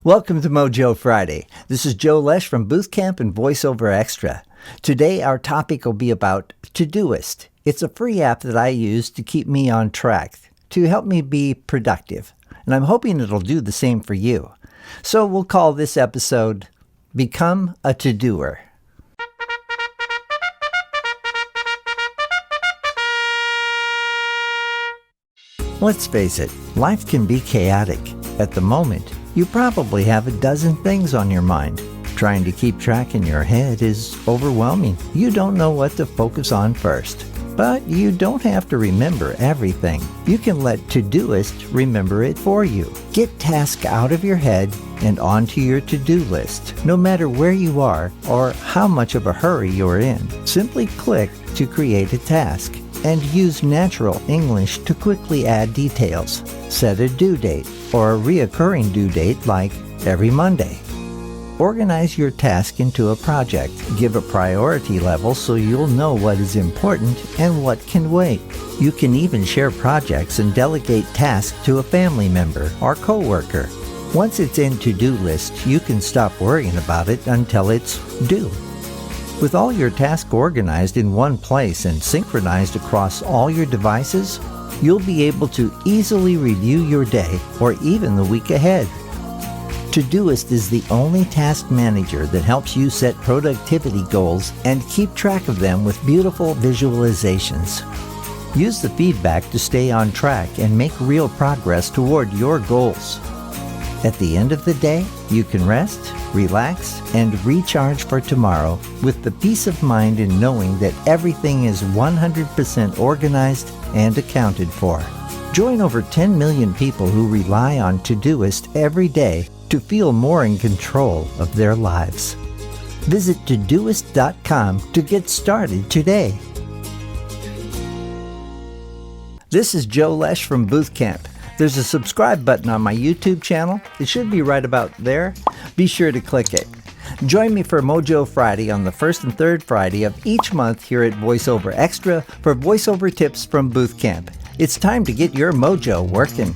Welcome to Mojo Friday. This is Joe Lesh from Bootcamp and VoiceOver Extra. Today our topic will be about Todoist. It's a free app that I use to keep me on track, to help me be productive. And I'm hoping it'll do the same for you. So we'll call this episode, Become a To-Doer. Let's face it, life can be chaotic. At the moment, you probably have a dozen things on your mind. Trying to keep track in your head is overwhelming. You don't know what to focus on first. But you don't have to remember everything. You can let Todoist remember it for you. Get tasks out of your head and onto your to-do list, no matter where you are or how much of a hurry you're in. Simply click to create a task and use natural English to quickly add details. Set a due date or a reoccurring due date like every Monday. Organize your task into a project. Give a priority level so you'll know what is important and what can wait. You can even share projects and delegate tasks to a family member or coworker. Once it's in to-do list, you can stop worrying about it until it's due. With all your tasks organized in one place and synchronized across all your devices, you'll be able to easily review your day or even the week ahead. Todoist is the only task manager that helps you set productivity goals and keep track of them with beautiful visualizations. Use the feedback to stay on track and make real progress toward your goals. At the end of the day, you can rest, relax, and recharge for tomorrow with the peace of mind in knowing that everything is 100% organized and accounted for. Join over 10 million people who rely on Todoist every day to feel more in control of their lives. Visit Todoist.com to get started today. This is Joe Lesh from Bootcamp. There's a subscribe button on my YouTube channel. It should be right about there. Be sure to click it. Join me for Mojo Friday on the first and third Friday of each month here at VoiceOver Extra for voiceover tips from Bootcamp. It's time to get your mojo working.